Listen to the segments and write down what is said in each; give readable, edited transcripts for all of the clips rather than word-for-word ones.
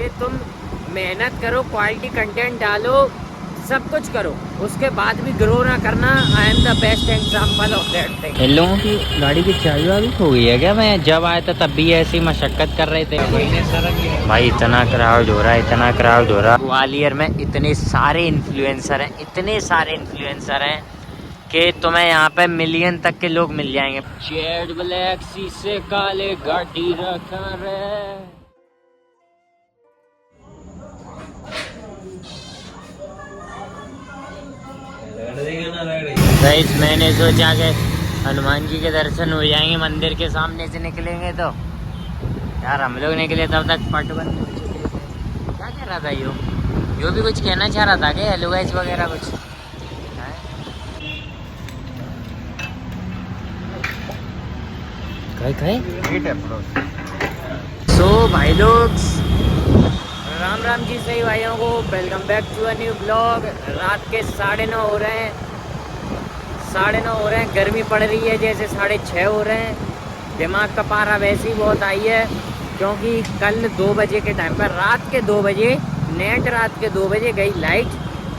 कि तुम मेहनत करो, क्वालिटी कंटेंट डालो, सब कुछ करो, उसके बाद भी ग्रो ना करना। I am the best example of that thing. इन लोगों की गाड़ी की चाबी वाबी खो गई है क्या? मैं जब आया था तब भी ऐसी मशक्कत कर रहे थे भाई। इतना क्राउड हो रहा है, इतना क्राउड हो रहा है। ग्वालियर में इतने सारे इन्फ्लुएंसर हैं, इतने सारे इन्फ्लुएंसर हैं कि तुम्हें यहाँ पे मिलियन तक के लोग मिल जाएंगे। जेड ब्लैक शीशे काले गाड़ी रखा रे। गाइस मैंने सोचा कि हनुमान जी के दर्शन हो जाएंगे, मंदिर के सामने से निकलेंगे तो यार हम लोग निकले तब तक पट बंद हो चुके थे। क्या कह रहा था यो भी कुछ कहना चाह रहा था कि हेलो गाइस वगैरह कुछ। सो भाई लोग, राम राम जी सही भाइयों को, welcome back to a new blog. रात के 9:30 हो रहे हैं, 9:30 हो रहे हैं। गर्मी पड़ रही है जैसे 6:30 हो रहे हैं। दिमाग का पारा वैसे ही बहुत आई है क्योंकि कल 2 बजे के टाइम पर, रात के 2 बजे नेट, रात के 2 बजे गई लाइट।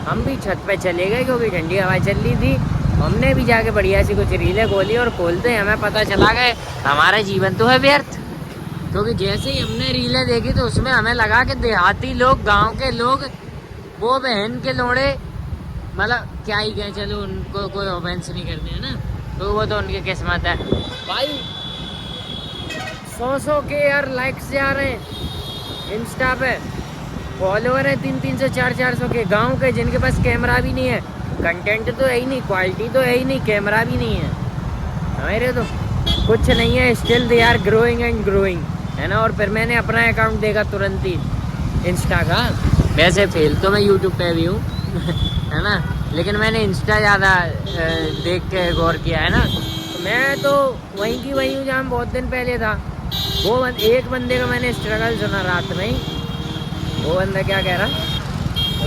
हम भी छत पे चले गए क्योंकि ठंडी हवा चल रही थी। हमने भी जाके बढ़िया सी कुछ रीलें खोली और खोलते हमें पता चला गए हमारा जीवन तो है व्यर्थ। क्योंकि जैसे ही हमने रीलें देखी तो उसमें हमें लगा कि देहाती लोग, गांव के लोग, वो बहन के लोड़े, मतलब क्या ही कहें, चलो उनको कोई ऑफेंस नहीं करते हैं ना, तो वो तो उनकी किस्मत है भाई। 100 के यार लाइक्स जा रहे हैं इंस्टा पे, फॉलोवर है 300 400 के। गांव के जिनके पास कैमरा भी नहीं है, कंटेंट तो है ही नहीं, क्वालिटी तो है ही नहीं, कैमरा भी नहीं है, हमारे तो कुछ नहीं है। Still they are growing and growing, है ना। और फिर मैंने अपना अकाउंट देखा तुरंत ही इंस्टा का। वैसे फेल तो मैं यूट्यूब पे भी हूँ है ना, लेकिन मैंने इंस्टा ज़्यादा देख के गौर किया है ना। तो मैं तो वहीं की वहीं हूँ जहाँ बहुत दिन पहले था। वो एक बंदे का मैंने स्ट्रगल सुना रात में ही। वो बंदा क्या कह रहा,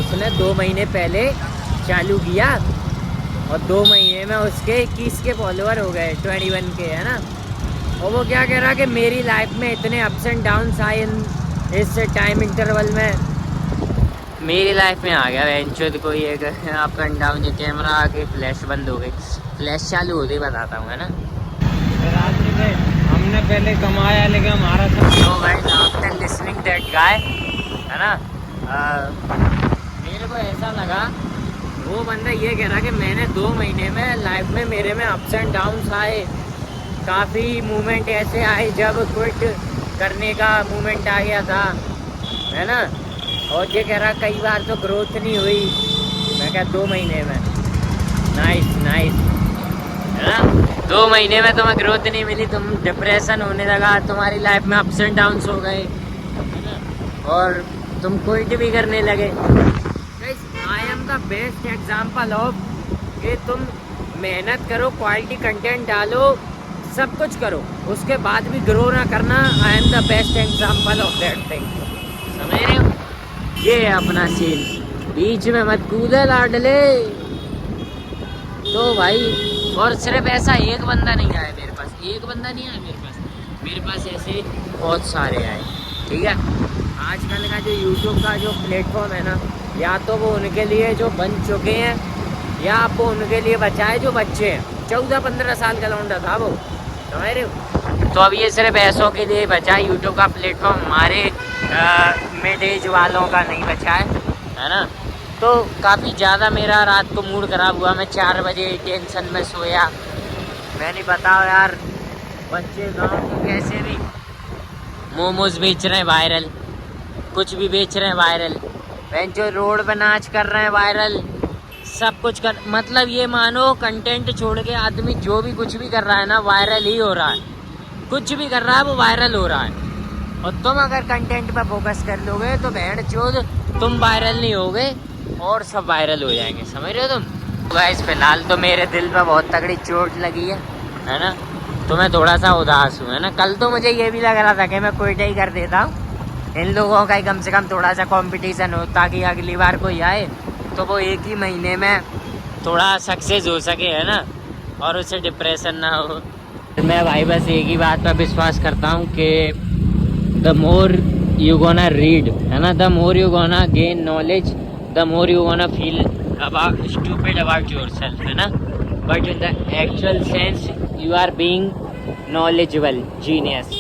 उसने 2 महीने पहले चालू किया और 2 महीने में उसके 21 के फॉलोवर हो गए, 21 के, है ना। और वो क्या कह रहा कि मेरी लाइफ में इतने अप्स एंड डाउन्स आए इस टाइम इंटरवल में, मेरी लाइफ में आ गया वेंचुअल कोई एक अप एंड डाउन। जो कैमरा आके फ्लैश बंद हो गई, फ्लैश चालू होते ही बताता हूँ, है ना। रात्रि में हमने पहले कमाया लेकिन हमारा तो guys after listening that guy, है ना, मेरे को ऐसा लगा, वो बंदा ये कह रहा कि मैंने 2 महीने में लाइफ में मेरे में अप्स एंड डाउन्स आए, काफ़ी मूवमेंट ऐसे आए जब क्विट करने का मूवमेंट आ गया था, है ना। और ये कह रहा कई बार तो ग्रोथ नहीं हुई। मैं क्या 2 महीने में, नाइस नाइस, है ना। 2 महीने में तुम्हें ग्रोथ नहीं मिली, तुम डिप्रेशन होने लगा, तुम्हारी लाइफ में अप्स एंड डाउन्स हो गए, है ना, और तुम क्विट भी करने लगे। आई am the best example of कि तुम मेहनत करो, क्वालिटी कंटेंट डालो, सब कुछ करो, उसके बाद भी ग्रो ना करना। I am the best example of that thing, समझ रहे हो। ये है अपना सीन, बीच में मत कूदे लाडले। तो भाई, और सिर्फ ऐसा एक बंदा नहीं आया मेरे पास, एक बंदा नहीं आया मेरे पास ऐसे बहुत सारे आए, ठीक है। आजकल का जो यूट्यूब का जो प्लेटफॉर्म है ना, या तो वो उनके लिए जो बन चुके हैं, या वो उनके लिए बचा है जो बच्चे हैं। 14-15 साल का लौंडा था वो, समझ रहे हो। तो अब ये सिर्फ ऐसों के लिए बचा है यूट्यूब का प्लेटफॉर्म, हमारे मिड एज वालों का नहीं बचा है ना। तो काफ़ी ज़्यादा मेरा रात को मूड ख़राब हुआ, मैं 4 बजे टेंशन में सोया। मैंने बताओ यार, बच्चे गाँव के कैसे भी मोमोज बेच रहे हैं वायरल, कुछ भी बेच रहे हैं वायरल, जो रोड पे नाच कर रहे हैं वायरल, सब कुछ कर, मतलब ये मानो कंटेंट छोड़ के आदमी जो भी कुछ भी कर रहा है ना, वायरल ही हो रहा है। कुछ भी कर रहा है वो वायरल हो रहा है। और तुम अगर कंटेंट पे फोकस कर लोगे तो बहन चोद तुम वायरल नहीं होगे और सब वायरल हो जाएंगे, समझ रहे हो तुम। गाइस फिलहाल तो मेरे दिल पे बहुत तगड़ी चोट लगी है ना, तो मैं थोड़ा सा उदास हूँ, है ना। कल तो मुझे ये भी लग रहा था कि मैं क्विट ही कर देता हूँ, इन लोगों का ही कम से कम थोड़ा सा कंपटीशन हो, ताकि अगली बार कोई आए तो वो एक ही महीने में थोड़ा सक्सेस हो सके, है ना, और उससे डिप्रेशन ना हो। मैं भाई बस एक ही बात पर विश्वास करता हूँ कि the more you gonna read, है ना, the more you gonna gain knowledge, the more you gonna feel about stupid about yourself, है ना, but in the actual sense you are being knowledgeable genius.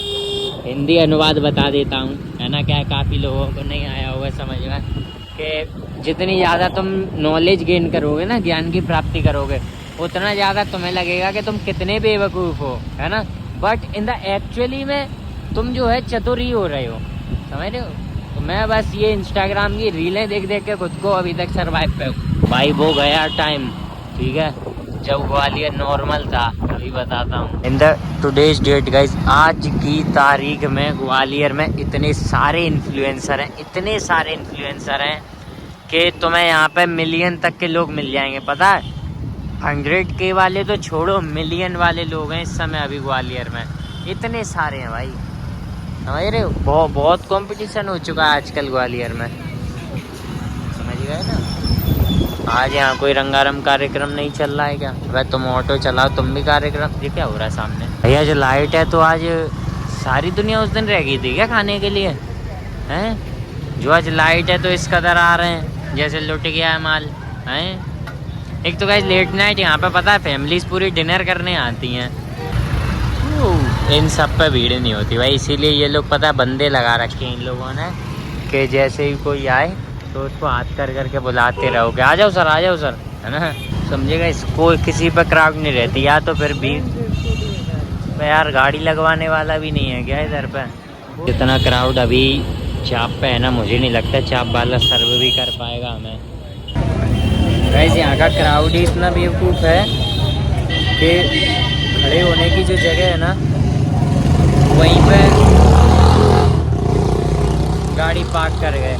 Hindi अनुवाद बता देता हूँ, है ना, क्या काफ़ी लोगों को नहीं आया होगा समझ में, कि जितनी ज़्यादा तुम नॉलेज गेन करोगे ना, ज्ञान की प्राप्ति करोगे, उतना ज़्यादा तुम्हें लगेगा कि तुम कितने बेवकूफ़ हो, है ना, बट इन द एक्चुअली में तुम जो है चतुर ही हो रहे हो, समझ रहे हो। तो मैं बस ये इंस्टाग्राम की रीलें देख देख के खुद को अभी तक सरवाइव पे हूँ भाई। वो गया टाइम, ठीक है, जब ग्वालियर नॉर्मल था। अभी बताता हूँ in the today's date guys, आज की तारीख में ग्वालियर में इतने सारे इन्फ्लुएंसर हैं, इतने सारे इन्फ्लुएंसर हैं कि तुम्हें यहाँ पे मिलियन तक के लोग मिल जाएंगे, पता है। 100K वाले तो छोड़ो, मिलियन वाले लोग हैं इस समय अभी ग्वालियर में, इतने सारे हैं भाई, समझ रहे हो। बहुत कंपटीशन हो चुका है आजकल ग्वालियर में, समझ गए ना। आज यहाँ कोई रंगारंग कार्यक्रम नहीं चल रहा है क्या? वह तुम ऑटो चलाओ, तुम भी कार्यक्रम। ये क्या हो रहा है सामने भैया? जो लाइट है तो आज सारी दुनिया उस दिन रह गई थी क्या खाने के लिए, हैं? जो आज लाइट है तो इस कदर आ रहे हैं जैसे लुट गया है माल, हैं? एक तो गाइस लेट नाइट यहाँ पे पता है फैमिलीज पूरी डिनर करने आती हैं, इन सब पे भीड़ नहीं होती भाई, इसीलिए ये लोग पता है बंदे लगा रखे हैं इन लोगों ने कि जैसे ही कोई आए तो उसको हाथ कर करके बुलाते रहोगे, आ जाओ सर, है ना, समझेगा। इसको किसी पे क्राउड नहीं रहती, या तो फिर भी यार गाड़ी लगवाने वाला भी नहीं है क्या इधर पे। जितना क्राउड अभी चाप पे है ना, मुझे नहीं लगता चाप वाला सर्व भी कर पाएगा हमें। वैसे यहाँ का क्राउड ही इतना बेवकूफ़ है कि खड़े होने की जो जगह है ना, वहीं पे गाड़ी पार्क कर गए।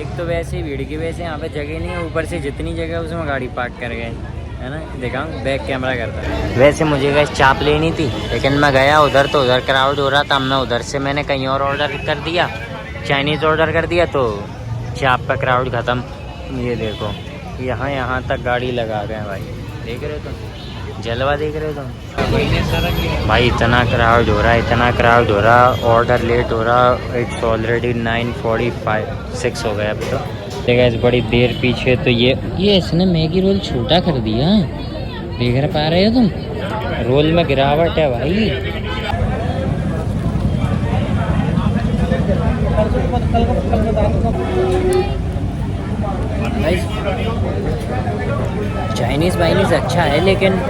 एक तो वैसे ही भीड़ की वजह से यहाँ पे जगह नहीं है, ऊपर से जितनी जगह है उसमें गाड़ी पार्क कर गए, है ना। दिखाऊँ, बैक कैमरा करता है। वैसे मुझे गैस चाप लेनी थी, लेकिन मैं गया उधर तो उधर क्राउड हो रहा था, मैं उधर से मैंने कहीं और ऑर्डर कर दिया, चाइनीज़ ऑर्डर कर दिया, तो चाप का क्राउड ख़त्म। ये देखो यहाँ तक गाड़ी लगा गए भाई, देख रहे हो तुम, जलवा देख रहे हो तुम भाई। इतना क्राउड हो रहा है, इतना क्राउड हो रहा, ऑर्डर लेट हो रहा। इट्स ऑलरेडी 9:45 हो गया अब तो, देखा इस बड़ी देर पीछे। तो ये इसने मैगी रोल छोटा कर दिया, देख पा रहे हो तुम, रोल में गिरावट है भाई। चाइनीज़ वाइनीज़ अच्छा है, लेकिन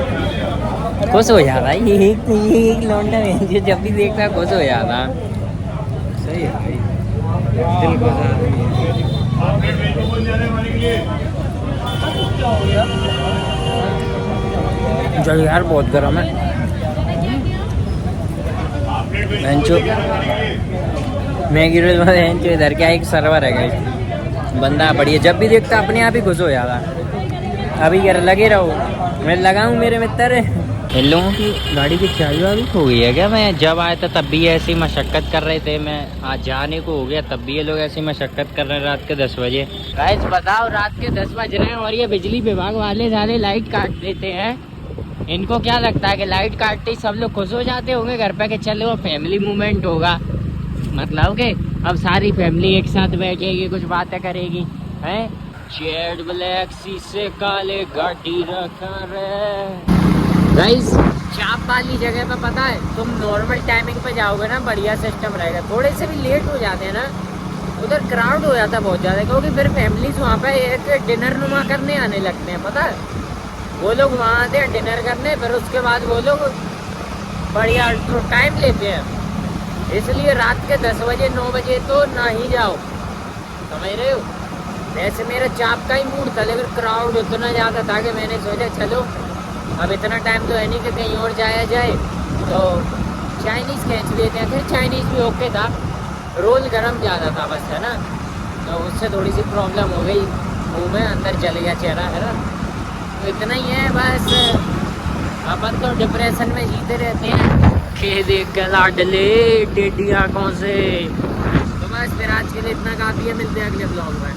खुश हो जाता है ये एक लौंडा है, जब भी देखता है खुश हो जाता। सही है भाई, दिल को चल यार, बहुत गर्म है बेंचो। मैगी रोल वाले बेंचो इधर क्या एक सर्वर है गाइस, बंदा बढ़िया, जब भी देखता अपने आप ही खुश हो जाता। अभी यार लगे रहो, मैं लगाऊं मेरे मित्र। इन लोगों की गाड़ी की चाबी वाबी खो गई है क्या? मैं जब आया था तब भी ऐसी मशक्क़त कर रहे थे, मैं आज जाने को हो गया तब भी ये लोग ऐसी मशक्क़त कर रहे हैं रात के 10 बजे। गाइस बताओ, रात के 10 बज रहे हैं और ये बिजली विभाग वाले सारे लाइट काट देते हैं। इनको क्या लगता है कि लाइट काटते ही सब लोग खुश हो जाते होंगे घर पे, कि चलो फैमिली मूवमेंट होगा, मतलब कि अब सारी फैमिली एक साथ बैठेगी, कुछ बातें करेगी, हैं? शेड ब्लैक शीशे काले गाड़ी रखा रे। गाइस चाप वाली जगह पे पता है, तुम नॉर्मल टाइमिंग पे जाओगे ना, बढ़िया सिस्टम रहेगा। थोड़े से भी लेट हो जाते हैं ना, उधर क्राउड हो जाता है बहुत ज़्यादा, क्योंकि फिर फैमिलीज वहाँ पे एक डिनर नुमा करने आने लगते हैं, पता है। वो लोग वहाँ आते हैं डिनर करने, फिर उसके बाद वो लोग बढ़िया टाइम लेते हैं। इसलिए रात के 10 बजे 9 बजे तो ना ही जाओ, समझ रहे हो। वैसे मेरा चाप का ही मूड था, लेकिन क्राउड उतना ज़्यादा था कि मैंने सोचा चलो अब इतना टाइम तो है नहीं कि कहीं और जाया जाए, तो चाइनीज़ खींच लेते हैं। फिर चाइनीज़ भी ओके था, रोल गरम ज़्यादा था बस, है ना, तो उससे थोड़ी सी प्रॉब्लम हो गई, मुँह में अंदर चल गया चेहरा, है ना। तो इतना ही है बस, अपन तो डिप्रेशन में जीते रहते हैं कि देख कर लाडले टेढ़ी आँखों से। तो बस फिर आज के लिए इतना काफ़ी है, मिलते हैं अगले ब्लॉग में।